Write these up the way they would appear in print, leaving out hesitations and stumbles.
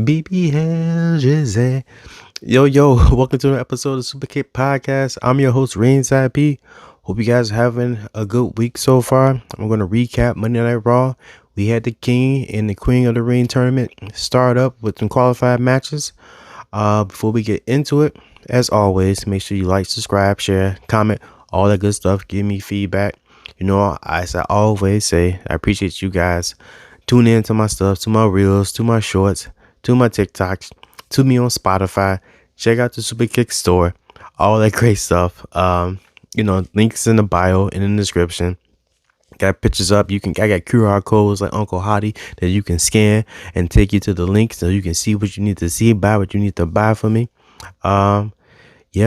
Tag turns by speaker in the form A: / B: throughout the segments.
A: BB Jizzy. Yo, welcome to an episode of Superkick Podcast. I'm your host, Ringside P. Hope you guys are having a good week so far. I'm going to recap Monday Night Raw. We had the King and the Queen of the Ring tournament start up with some qualified matches. Before we get into it, as always, make sure you like, subscribe, share, comment, all that good stuff. Give me feedback. You know, as I always say, I appreciate you guys tuning in to my stuff, to my reels, to my shorts, to my TikToks, to me on Spotify. Check out the Superkick store, all that great stuff. Links in the bio and in the description. Got pictures up. I got QR codes like Uncle Hottie that you can scan and take you to the link so you can see what you need to see, buy what you need to buy for me. Yeah,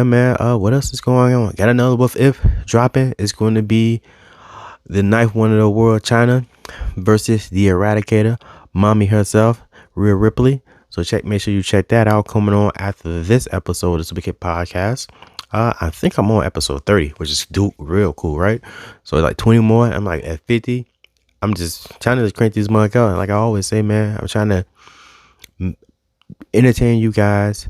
A: man. What else is going on? Got another What If dropping. It's going to be the ninth one of the world, China, versus the Eradicator, mommy herself, Rhea Ripley. So make sure you check that out. Coming on after this episode of the Superkick Podcast. I think I'm on episode 30, which is real cool, right? So like 20 more. I'm like at 50. I'm just trying to crank these mug out. Like I always say, man, I'm trying to entertain you guys.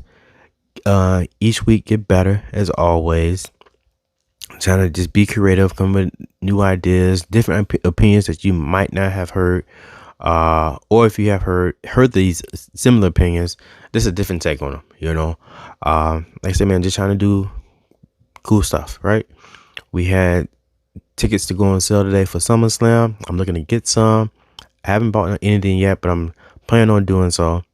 A: Each week get better as always. I'm trying to just be creative, come with new ideas, different opinions that you might not have heard. Or if you have heard these similar opinions, this is a different take on them, you know. Like I said, man, just trying to do cool stuff, right? We had tickets to go on sale today for SummerSlam. I'm looking to get some. I haven't bought anything yet, but I'm planning on doing so.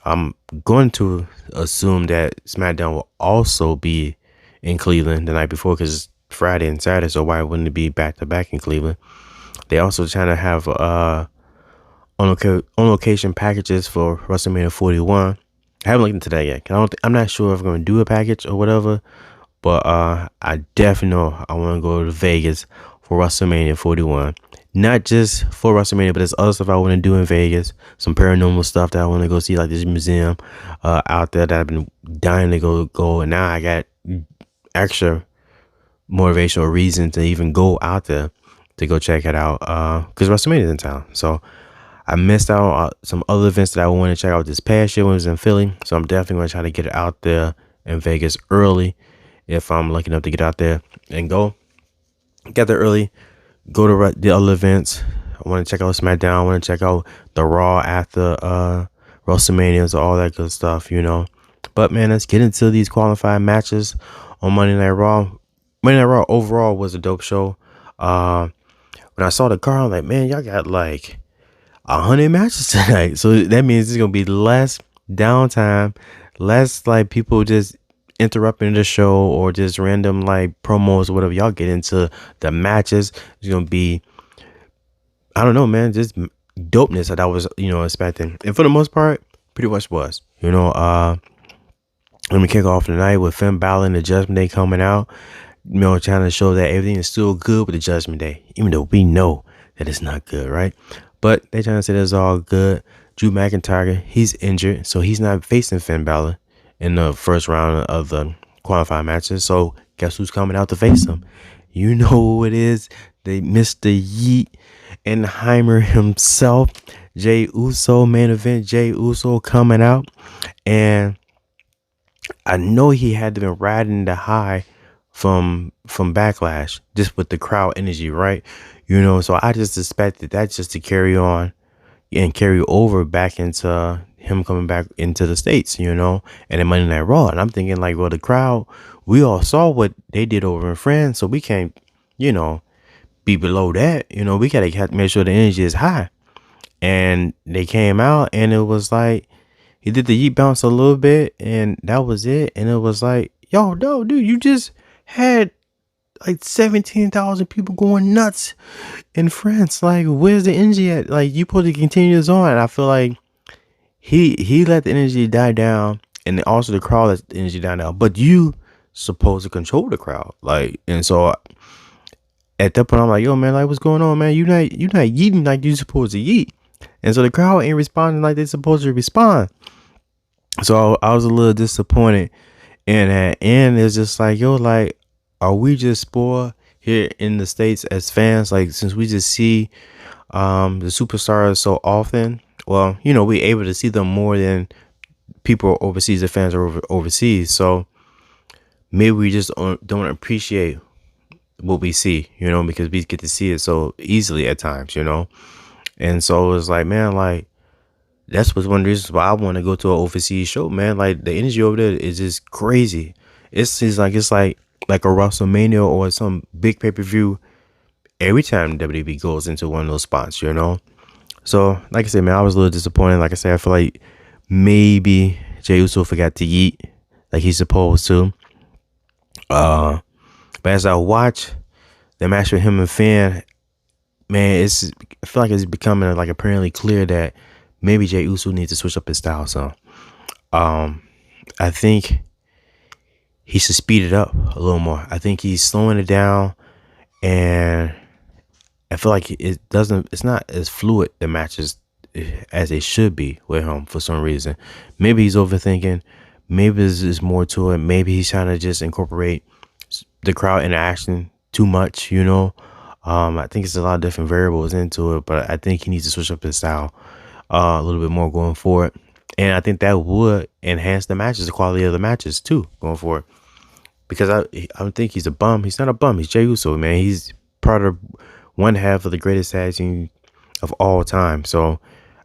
A: I'm going to assume that Smackdown will also be in Cleveland the night before because it's Friday and Saturday, so why wouldn't it be back to back in Cleveland? They also trying to have on location packages for WrestleMania 41. I haven't looked into that yet. I'm not sure if I'm going to do a package or whatever, but I definitely know I want to go to Vegas for WrestleMania 41. Not just for WrestleMania, but there's other stuff I want to do in Vegas. Some paranormal stuff that I want to go see, like this museum out there that I've been dying to go. And now I got extra motivational reason to even go out there to go check it out because WrestleMania is in town. So I missed out on some other events that I wanted to check out this past year when I was in Philly. So I'm definitely going to try to get it out there in Vegas early if I'm lucky enough to get out there and go. Get there early, go to the other events. I want to check out SmackDown. I want to check out the Raw after WrestleMania, so all that good stuff, you know. But, man, let's get into these qualified matches on Monday Night Raw. Monday Night Raw overall was a dope show. When I saw the card, I'm like, man, y'all got like 100 matches tonight. So that means it's going to be less downtime, less like people just interrupting the show or just random like promos or whatever. Y'all get into the matches. It's going to be, I don't know, man, just dopeness that I was, expecting. And for the most part, pretty much was, let me kick off tonight with Finn Balor and the Judgment Day coming out. Trying to show that everything is still good with the Judgment Day, even though we know that it's not good, right? But they trying to say that's all good. Drew McIntyre, he's injured, so he's not facing Finn Balor in the first round of the qualifying matches. So guess who's coming out to face him? You know who it is. They Mr. Yeet and Heimer himself, Jey Uso, main event. Jey Uso coming out, and I know he had to been riding the high from Backlash just with the crowd energy, right? So I just expected that just to carry on and carry over back into him coming back into the States, and then Monday Night Raw. And I'm thinking like, well, the crowd, we all saw what they did over in France, so we can't, be below that. We gotta have to make sure the energy is high. And they came out and it was like, he did the Yeet bounce a little bit and that was it. And it was like, yo, no, dude, you just had like 17,000 people going nuts in France. Like, where's the energy at? Like, you supposed to continue this on. And I feel like he let the energy die down, and also the crowd let the energy die down. But you supposed to control the crowd. Like, and so at that point, I'm like, yo, man, like, what's going on, man? You not yeeting like you supposed to yeet. And so the crowd ain't responding like they supposed to respond. So I was a little disappointed in that. And it's just like, yo, like, are we just spoiled here in the States as fans? Like, since we just see the superstars so often, well, we able to see them more than people overseas, the fans are overseas. So maybe we just don't appreciate what we see, because we get to see it so easily at times, And so it's like, man, like that's what's one of the reasons why I want to go to an overseas show, man. Like the energy over there is just crazy. It's like a WrestleMania or some big pay-per-view every time WWE goes into one of those spots. So like I said, man, I was a little disappointed. Like I said, I feel like maybe Jey Uso forgot to yeet like he's supposed to. But as I watch the match with him and Finn, man, I feel like it's becoming like apparently clear that maybe Jey Uso needs to switch up his style. So I think he should speed it up a little more. I think he's slowing it down, and I feel like it's not as fluid the matches as it should be with him for some reason. Maybe he's overthinking. Maybe there's more to it. Maybe he's trying to just incorporate the crowd interaction too much, I think it's a lot of different variables into it, but I think he needs to switch up his style a little bit more going forward. And I think that would enhance the matches, the quality of the matches too, going forward. Because I don't think he's a bum. He's not a bum. He's Jey Uso, man. He's part of one half of the greatest tag team of all time. So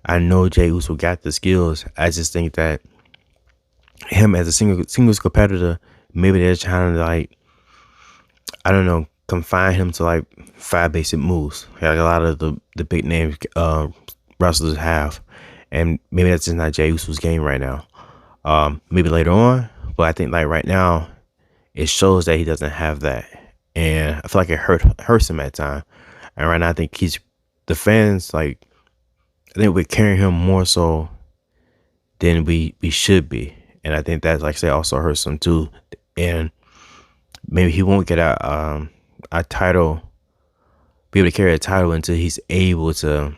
A: I know Jey Uso got the skills. I just think that him as a singles competitor, maybe they're trying to like, I don't know, confine him to like 5 basic moves, like a lot of the big name wrestlers have, and maybe that's just not Jey Uso's game right now. Maybe later on, but I think like right now, it shows that he doesn't have that, and I feel like it hurts him at time. And right now, I think the fans like, I think we're carrying him more so than we should be, and I think that, like I say, also hurts him too. And maybe he won't get a title, be able to carry a title until he's able to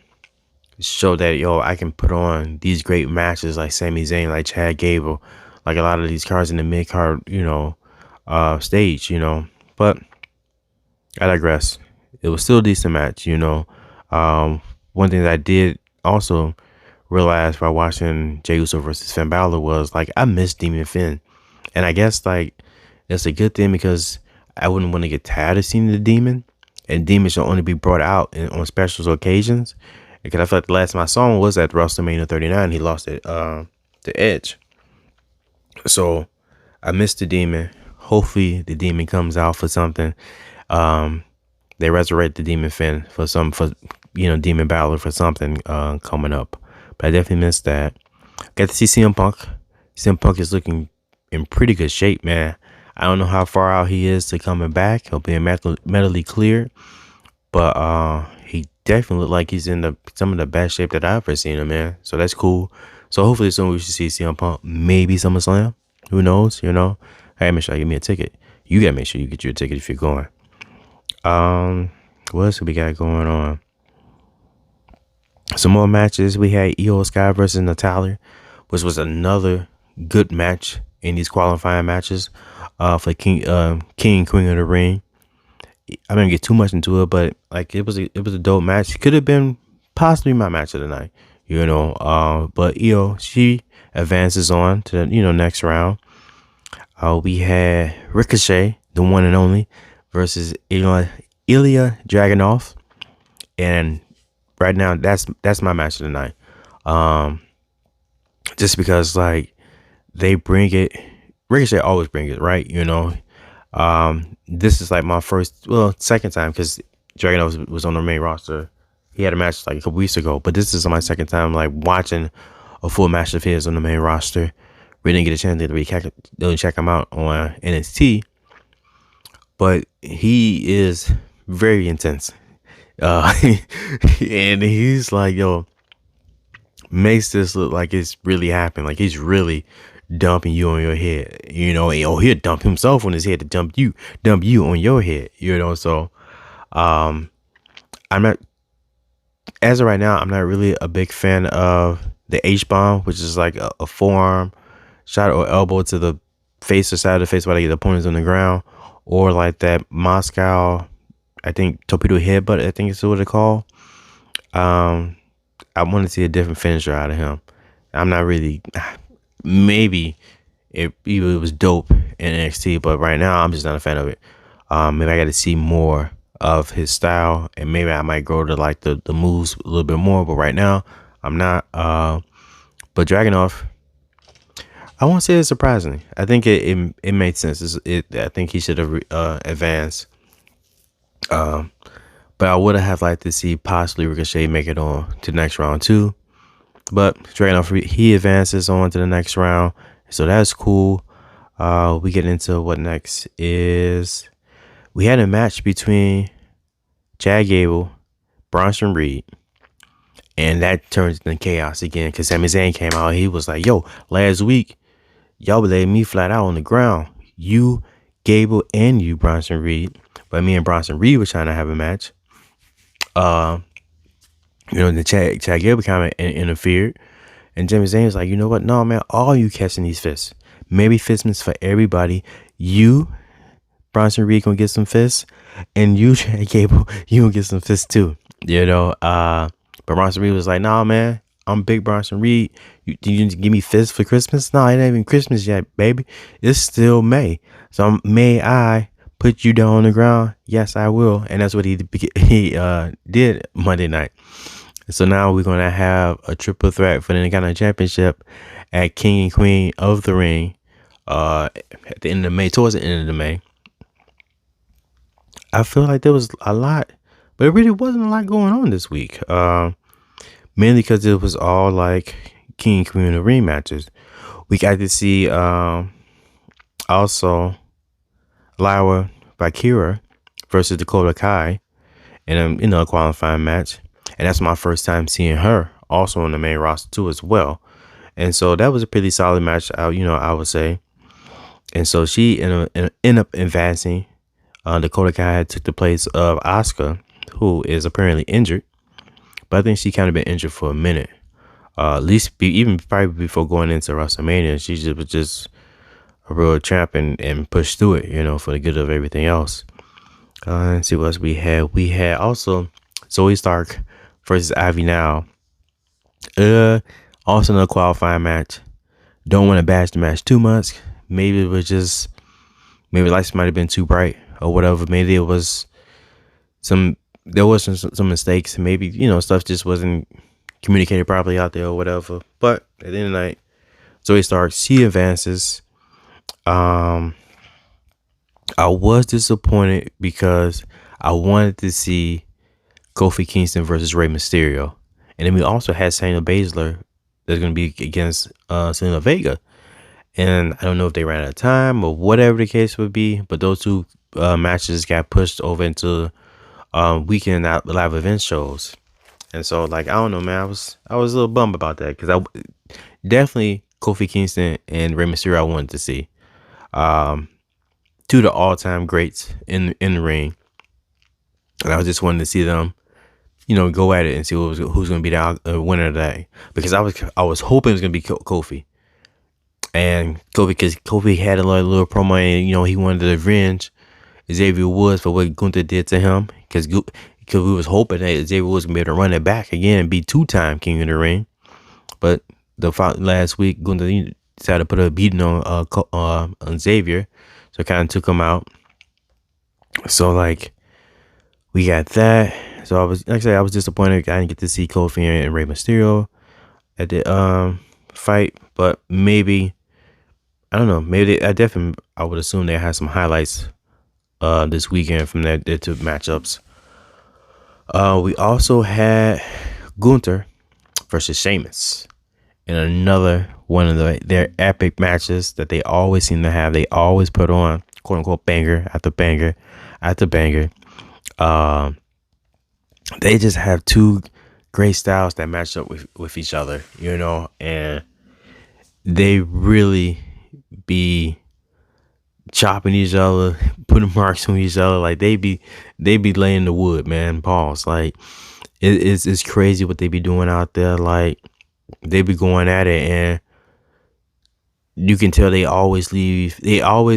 A: show that, I can put on these great matches like Sami Zayn, like Chad Gable, like a lot of these cards in the mid card, stage, But I digress. It was still a decent match, One thing that I did also realize by watching Jey Uso versus Finn Balor was like, I miss Demon Finn, and I guess like that's a good thing because I wouldn't want to get tired of seeing the Demon, and Demon should only be brought out on special occasions. Because I feel like the last time I saw him was at WrestleMania 39. He lost it to Edge. So I missed the Demon. Hopefully the Demon comes out for something. They resurrect the Demon Finn for Demon Balor for something coming up. But I definitely missed that. Got to see CM Punk. CM Punk is looking in pretty good shape, man. I don't know how far out he is to coming back. He'll be medically cleared, but he definitely looked like he's in some of the best shape that I've ever seen him, man. So that's cool. So hopefully soon we should see CM Punk, maybe SummerSlam. Who knows? Hey, make sure I give me a ticket. You gotta make sure you get your ticket if you're going. What else we got going on? Some more matches. We had Io Sky versus Natalya, which was another good match in these qualifying matches for King and Queen of the Ring. I didn't get too much into it, but like it was a dope match. It could have been possibly my match of the night, But Io, she advances on to the next round. We had Ricochet, the one and only, versus Ilya Dragunov, and right now that's my match of the night. Just because like they bring it, Ricochet always bring it, right? This is like my second time because Dragunov was on the main roster. He had a match like a couple weeks ago, but this is my second time like watching a full match of his on the main roster. We didn't get a chance to really check him out on NXT, but he is very intense. And he's like, makes this look like it's really happening. Like he's really dumping you on your head, he'll dump himself on his head to dump you on your head, So, I'm not, as of right now, I'm not really a big fan of the H-bomb, which is like a forearm shot or elbow to the face or side of the face while they get the opponents on the ground, or like that Moscow, I think torpedo headbutt, I think it's what they call. I want to see a different finisher out of him. I'm not really maybe it was dope in NXT, but right now I'm just not a fan of it. Maybe I got to see more of his style, and maybe I might grow to like the moves a little bit more. But right now, I'm not. But Dragunov, I won't say it's surprising. I think it made sense. I think he should have advanced. But I would have liked to see possibly Ricochet make it on to the next round too. But Dragunov, he advances on to the next round, so that's cool. We get into what next is we had a match between Chad Gable, Bronson Reed, and that turned into chaos again because Sami Zayn came out. He was like, "Yo, last week y'all laid me flat out on the ground. You, Gable, and you, Bronson Reed. But me and Bronson Reed were trying to have a match. The Chad Gable kind of interfered. And Sami Zayn was like, you know what? No, man, all you catching these fists. Maybe fistments for everybody. You, Bronson Reed, gonna get some fists. And you, Chad Gable, you gonna get some fists too. But Bronson Reed was like, nah, man, I'm big Bronson Reed. You give me fists for Christmas? No, it ain't even Christmas yet, baby. It's still May. So may I put you down on the ground? Yes, I will. And that's what he did Monday night. So now we're gonna have a triple threat for the Intercontinental Championship at King and Queen of the Ring. At the end of May, towards the end of May. I feel like there was a lot, but it really wasn't a lot going on this week. Mainly because it was all like King and Queen of the Ring matches. We got to see also Lyra Valkyria versus Dakota Kai in a qualifying match. And that's my first time seeing her also on the main roster too as well. And so that was a pretty solid match, I would say. And so she ended up advancing. Dakota Kai took the place of Asuka, who is apparently injured. But I think she kind of been injured for a minute. At least even probably before going into WrestleMania, she was just a real champ and pushed through it, for the good of everything else. Let's see what else we had. We had also Zoe Stark versus Ivy Now. Also another qualifying match. Don't want to bash the match too much. Maybe the lights might have been too bright or whatever. Maybe there was some mistakes. Maybe, stuff just wasn't communicated properly out there or whatever. But at the end of the night, Zoe Stark, she advances. I was disappointed because I wanted to see Kofi Kingston versus Rey Mysterio. And then we also had Shayna Baszler that's going to be against Selena Vega. And I don't know if they ran out of time or whatever the case would be, but those two matches got pushed over into weekend live event shows. And so, I don't know, man, I was a little bummed about that because I definitely Kofi Kingston and Rey Mysterio I wanted to see. Two of the all-time greats in the ring. And I just wanted to see them, go at it and see who's going to be the winner today. Because I was hoping it was going to be Kofi. And because Kofi had a little promo and, he wanted to revenge Xavier Woods for what Gunther did to him. Because we was hoping that Xavier Woods would be able to run it back again and be two-time king of the ring. But last week, Gunther decided to put a beating on Xavier. So it kind of took him out. So, we got that. So I was disappointed I didn't get to see Kofi and Rey Mysterio at the fight. But maybe, I don't know. Maybe I would assume they had some highlights this weekend from their two matchups. We also had Gunther versus Sheamus in another one of their epic matches that they always seem to have. They always put on, quote unquote, banger after banger after banger. They just have two great styles that match up with each other, and they really be chopping each other, putting marks on each other. They be laying the wood, man. Pause. It's crazy what they be doing out there. They be going at it, and you can tell they always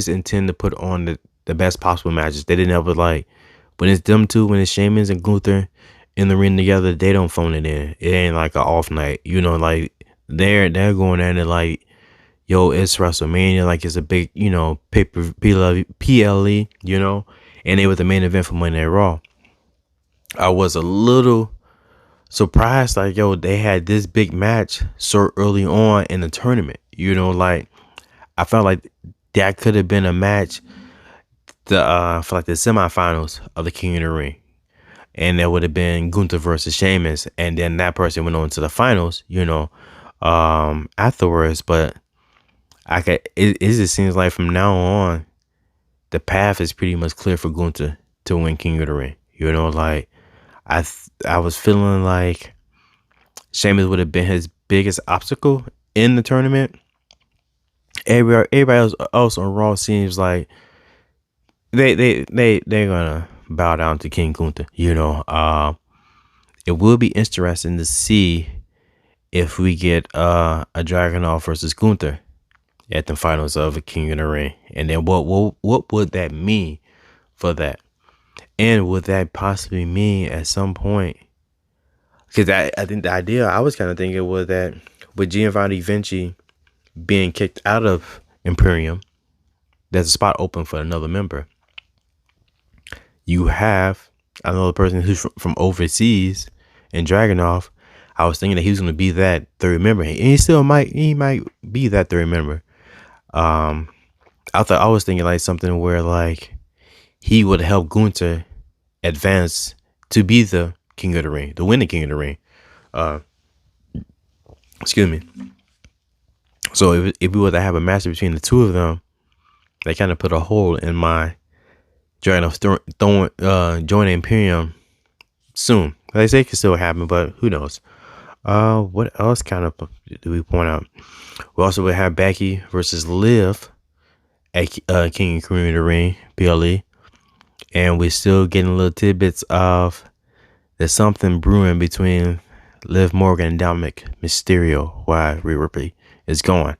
A: intend to put on the best possible matches. They didn't ever when it's them two, when it's Sheamus and Gunther in the ring together, they don't phone it in. It ain't like an off night, they're going at it yo, it's WrestleMania, like it's a big, paper PLE, and it was the main event for Monday Night Raw. I was a little surprised, like, yo, they had this big match so early on in the tournament. Like I felt like that could have been a match for like the semifinals of the King of the Ring. And that would have been Gunther versus Sheamus, and then that person went on to the finals, afterwards. But it just seems like from now on, the path is pretty much clear for Gunther to win King of the Ring. Like I was feeling like Sheamus would have been his biggest obstacle in the tournament. Everybody else on Raw seems like they're gonna bow down to King Gunther. It will be interesting to see if we get a Dragunov versus Gunther at the finals of a King of the Ring, and then what would that mean for that, and would that possibly mean at some point? Because I think the idea I was kind of thinking was that with Giovanni Vinci being kicked out of Imperium, there's a spot open for another member. You have another person who's from overseas in Dragunov. I was thinking that he was going to be that third member, and he might be that third member. I was thinking like something where like he would help Gunther advance to be the King of the Ring, to win the King of the Ring. Excuse me. So if we were to have a match between the two of them, they kind of put a hole in my joining Imperium soon. They say it can still happen, but who knows? What else kind of do we point out? We also would have Becky versus Liv at King and Queen of the Ring, PLE. And we're still getting little tidbits of there's something brewing between Liv Morgan and Dominic Mysterio while Rhea Ripley is going.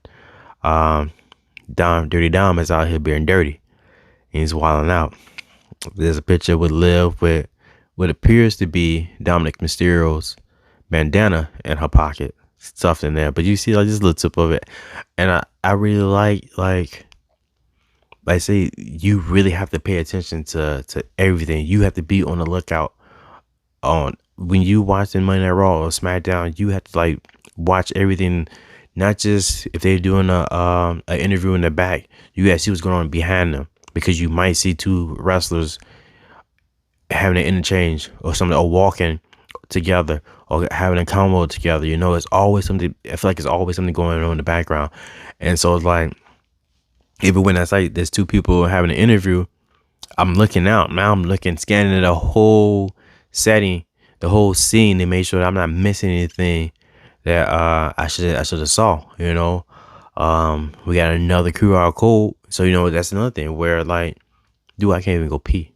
A: Dirty Dom is out here being dirty. He's wilding out. There's a picture with Liv with what appears to be Dominic Mysterio's bandana in her pocket, stuffed in there. But you see like this little tip of it. And I really like I say, you really have to pay attention to everything. You have to be on the lookout on when you watching Monday Night Raw or Smackdown. You have to like watch everything, not just if they're doing a interview in the back. You got to see what's going on behind them, because you might see two wrestlers having an interchange or something, or walking together or having a combo together. It's always something. I feel like it's always something going on in the background, and so it's like, even when that's like there's two people having an interview, I'm looking out. Now I'm scanning the whole setting, the whole scene, to make sure that I'm not missing anything that I should have saw. We got another QR code, so that's another thing where like, dude, I can't even go pee.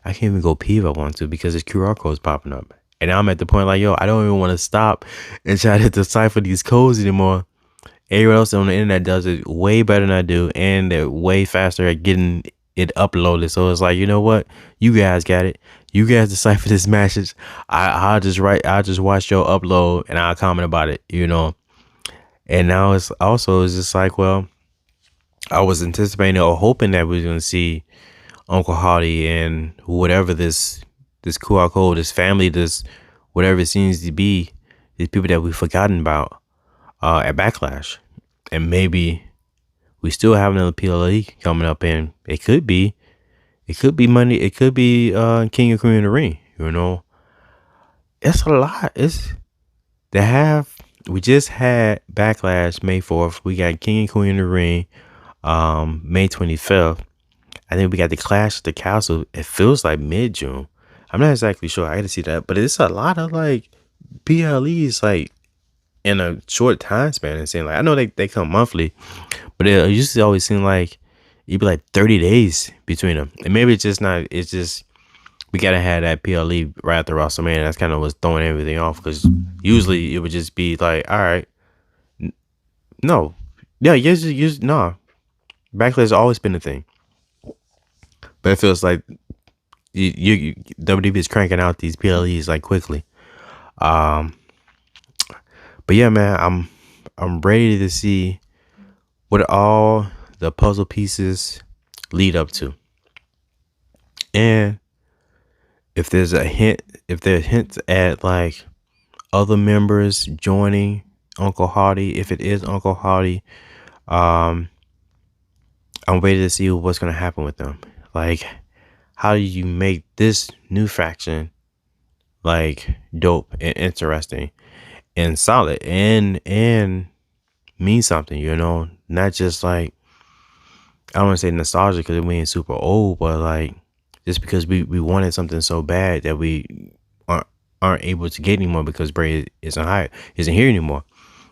A: I can't even go pee if I want to, because this QR code is popping up, and now I'm at the point like, yo, I don't even want to stop and try to decipher these codes anymore. Everyone else on the internet does it way better than I do, and they're way faster at getting it uploaded. So it's like, you know what? You guys got it. You guys decipher this message. I'll just watch your upload and I'll comment about it, And now it's just like, well, I was anticipating or hoping that we were going to see Uncle Hardy and whatever this QR code, this family, this whatever it seems to be, these people that we've forgotten about at Backlash. And maybe we still have another PLE coming up, and it could be Monday, it could be King of Queen of the Ring. It's a lot. We just had Backlash May 4th. We got King and Queen of the Ring May 25th. I think we got the Clash at the Castle. It feels like mid-June. I'm not exactly sure. I got to see that, but it's a lot of like PLEs like in a short time span. And saying like, I know they come monthly, but it used to always seem like it'd be like 30 days between them. And maybe it's just not. It's just we gotta have that PLE right after WrestleMania. That's kind of what's throwing everything off, because usually it would just be like, all right, no, yeah, yes, no. Backlash has always been a thing, but it feels like you WWE is cranking out these PLEs like quickly. But yeah, man, I'm ready to see what all the puzzle pieces lead up to. And if there's hints at like other members joining Uncle Hardy, if it is Uncle Hardy, I'm ready to see what's gonna happen with them. Like, how do you make this new faction like dope and interesting and solid and mean something, not just like, I don't want to say nostalgia because we ain't super old, but like just because we wanted something so bad that we aren't able to get anymore because Bray isn't here anymore.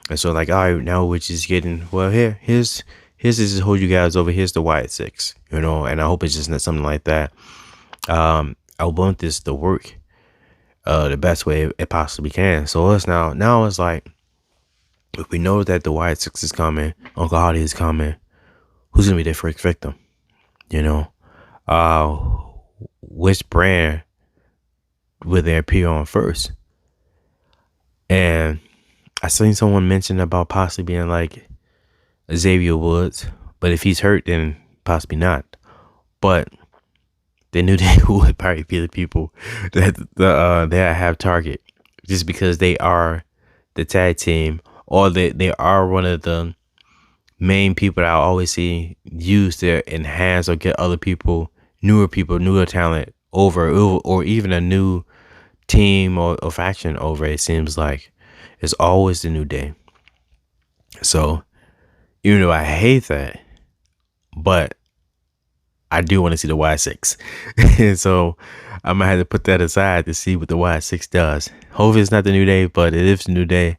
A: And so like, all right, now we're just getting, well, here's this hold you guys over, here's the Wyatt Six, and I hope it's just not something like that. I want this to work the best way it possibly can. So it's now it's like, if we know that the Wyatt Six is coming, Uncle Hardy is coming, who's gonna be their first victim? Which brand will they appear on first? And I seen someone mention about possibly being like Xavier Woods, but if he's hurt, then possibly not. But they knew they would probably be the people that have target, just because they are the tag team, or they are one of the main people that I always see use to enhance or get other people, newer talent over, or even a new team or faction over. It seems like it's always the New Day. So even though I hate that, but I do want to see the Y6. And so I'm gonna have to put that aside to see what the Y6 does. Hopefully it's not the New Day, but it is the New Day.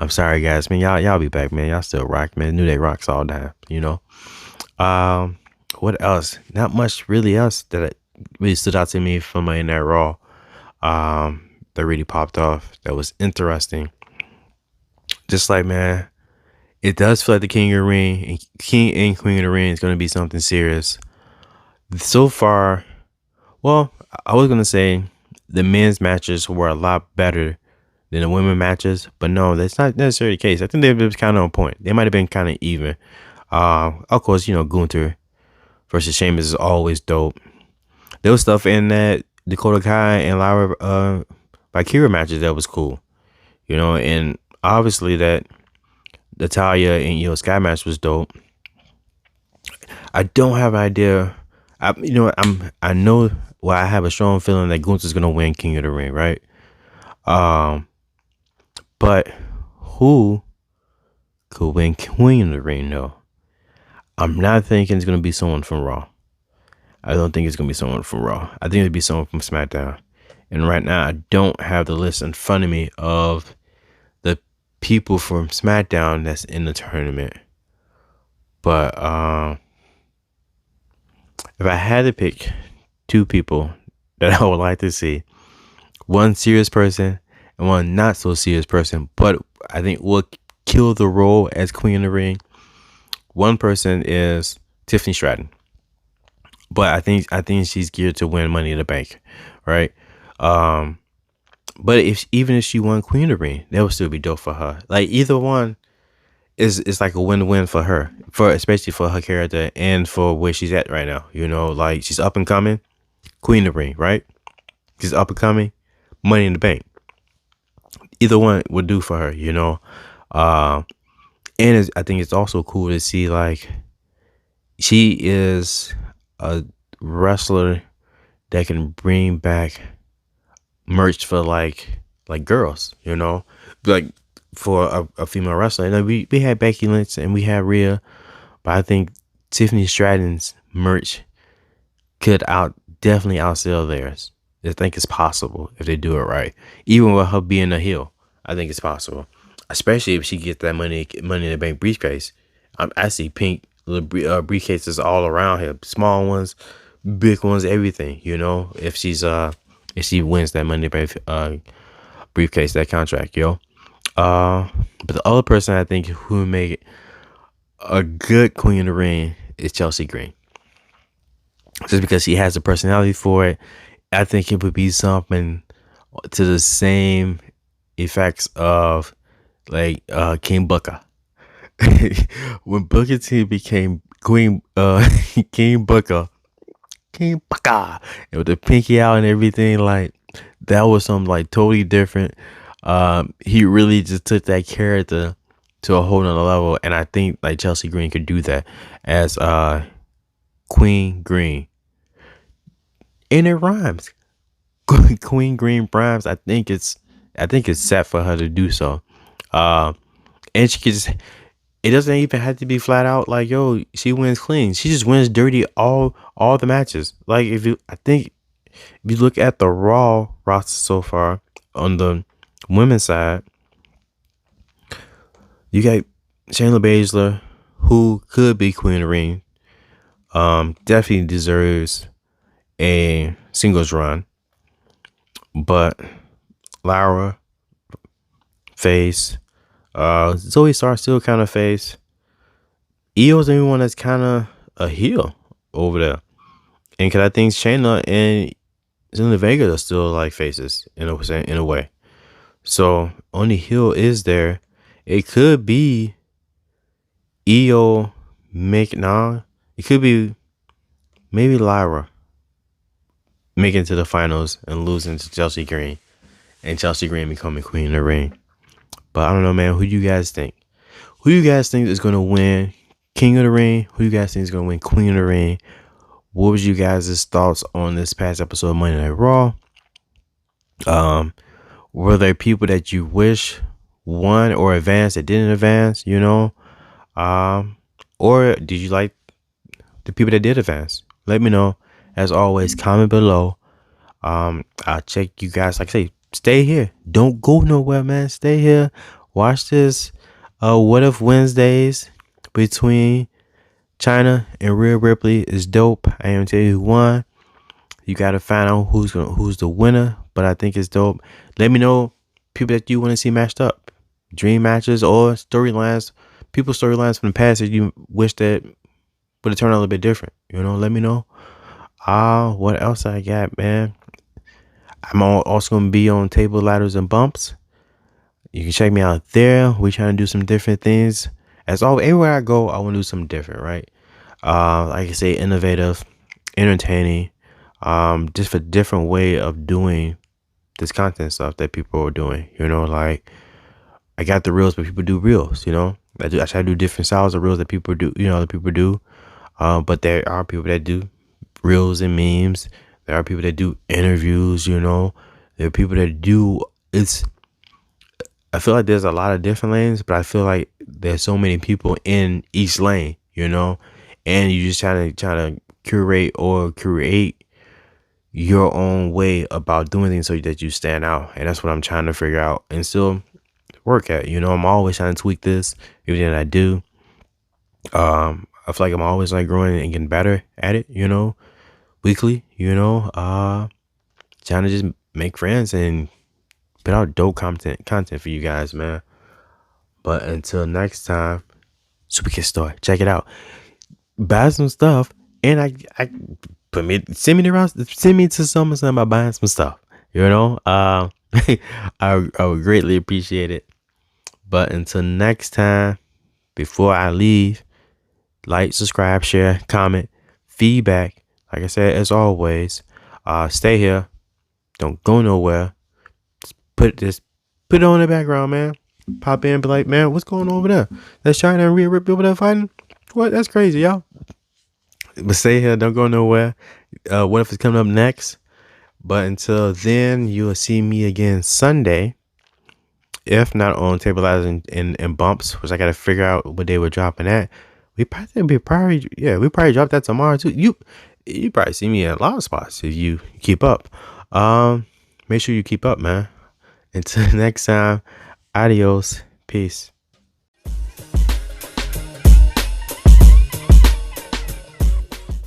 A: I'm sorry guys, man. Y'all be back, man. Y'all still rock, man. New Day rocks all the time, What else? Not much really else that really stood out to me from Monday Night Raw. That really popped off. That was interesting. Just like, man, it does feel like the King of the Ring and King and Queen of the Ring is going to be something serious. So far, well, I was going to say the men's matches were a lot better than the women matches, but no, that's not necessarily the case. I think they were kind of on point. They might have been kind of even. Of course, Gunther versus Sheamus is always dope. There was stuff in that Dakota Kai and Lyra Valkyria matches that was cool, and obviously that Natalya and Sky match was dope. I don't have an idea. I know. Well, I have a strong feeling that Gunther's gonna win King of the Ring, right? But who could win Queen of the Ring, though? I'm not thinking it's going to be someone from Raw. I don't think it's going to be someone from Raw. I think it'll be someone from Smackdown. And right now, I don't have the list in front of me of the people from Smackdown that's in the tournament. But if I had to pick two people that I would like to see, one serious person and one not so serious person, but I think will kill the role as Queen of the Ring. One person is Tiffany Stratton, but I think she's geared to win Money in the Bank, right? But even if she won Queen of the Ring, that would still be dope for her. Like either one is like a win-win for her, especially for her character and for where she's at right now. Like she's up and coming, Queen of the Ring, right? She's up and coming, Money in the Bank. Either one would do for her, and I think it's also cool to see like she is a wrestler that can bring back merch for like girls, like for a female wrestler. We had Becky Lynch and we had Rhea, but I think Tiffany Stratton's merch could definitely outsell theirs. I think it's possible if they do it right. Even with her being a heel, I think it's possible. Especially if she gets that money in the bank briefcase. I see pink little briefcases all around here, small ones, big ones, everything. If she wins that money in the bank briefcase, that contract, But the other person I think who would make a good Queen of the Ring is Chelsea Green. Just because she has the personality for it. I think it would be something to the same effects of like King Booker. when Booker T became King Booker, and with the pinky out and everything, like that was something like totally different. He really just took that character to a whole nother level, and I think like Chelsea Green could do that as Queen Green, and it rhymes. Queen Green rhymes. I think it's set for her to do so. Uh, and she could just. It doesn't even have to be flat out like, yo, she wins clean. She just wins dirty all the matches. Like I think if you look at the Raw roster so far on the women's side, you got Shayna Baszler, who could be Queen of the Ring. Definitely deserves a singles run. But Lara, face. Zoe Starr still kind of face. Io's the only one that's kind of a heel over there. And because I think Shayna and Zelina Vega are still like faces in a way. So only heel is there. It could be Io nah. It could be maybe Lyra making it to the finals and losing to Chelsea Green. And Chelsea Green becoming Queen of the Ring. But I don't know, man. Who do you guys think? Who do you guys think is going to win King of the Ring? Who do you guys think is going to win Queen of the Ring? What was you guys' thoughts on this past episode of Monday Night Raw? Were there people that you wish won or advanced that didn't advance, you know? Or did you like the people that did advance? Let me know. As always, comment below. I'll check you guys. Like I say, stay here. Don't go nowhere, man. Stay here. Watch this. What If Wednesdays between China and Rhea Ripley is dope. I am tell you who won. You gotta find out who's the winner, but I think it's dope. Let me know people that you want to see matched up, dream matches or storylines, people's storylines from the past that you wish that would have turned out a little bit different. You know, let me know. What else I got, man? I'm also gonna be on Table, Ladders, and Bumps. You can check me out there. We're trying to do some different things. As always, everywhere I go, I want to do something different, right? Like I say, innovative, entertaining, just a different way of doing this content stuff that people are doing. You know, like I got the reels, but people do reels. You know, I try to do different styles of reels that people do. You know, other people do. But there are people that do reels and memes. There are people that do interviews. You know, there are people that do I feel like there's a lot of different lanes, but I feel like there's so many people in each lane, you know, and you just trying to curate or create your own way about doing things so that you stand out. And that's what I'm trying to figure out and still work at. You know, I'm always trying to tweak this, everything I do. I feel like I'm always like growing and getting better at it, you know, weekly, you know, trying to just make friends and put out dope content for you guys, man. But until next time, Superkick Store, check it out. Buy some stuff, and send me to SummerSlam by buying some stuff. You know, I would greatly appreciate it. But until next time, before I leave, like, subscribe, share, comment, feedback. Like I said, as always, stay here. Don't go nowhere. Put it on the background, man. Pop in and be like, man, what's going on over there? That's China and Rhea Ripley over there fighting? What? That's crazy, y'all. But stay here. Don't go nowhere. What if it's coming up next? But until then, you will see me again Sunday. If not on Table Ladders and Bumps, which I got to figure out what day we're dropping at. We probably drop that tomorrow too. You probably see me in a lot of spots if you keep up. Make sure you keep up, man. Until next time, adios, peace.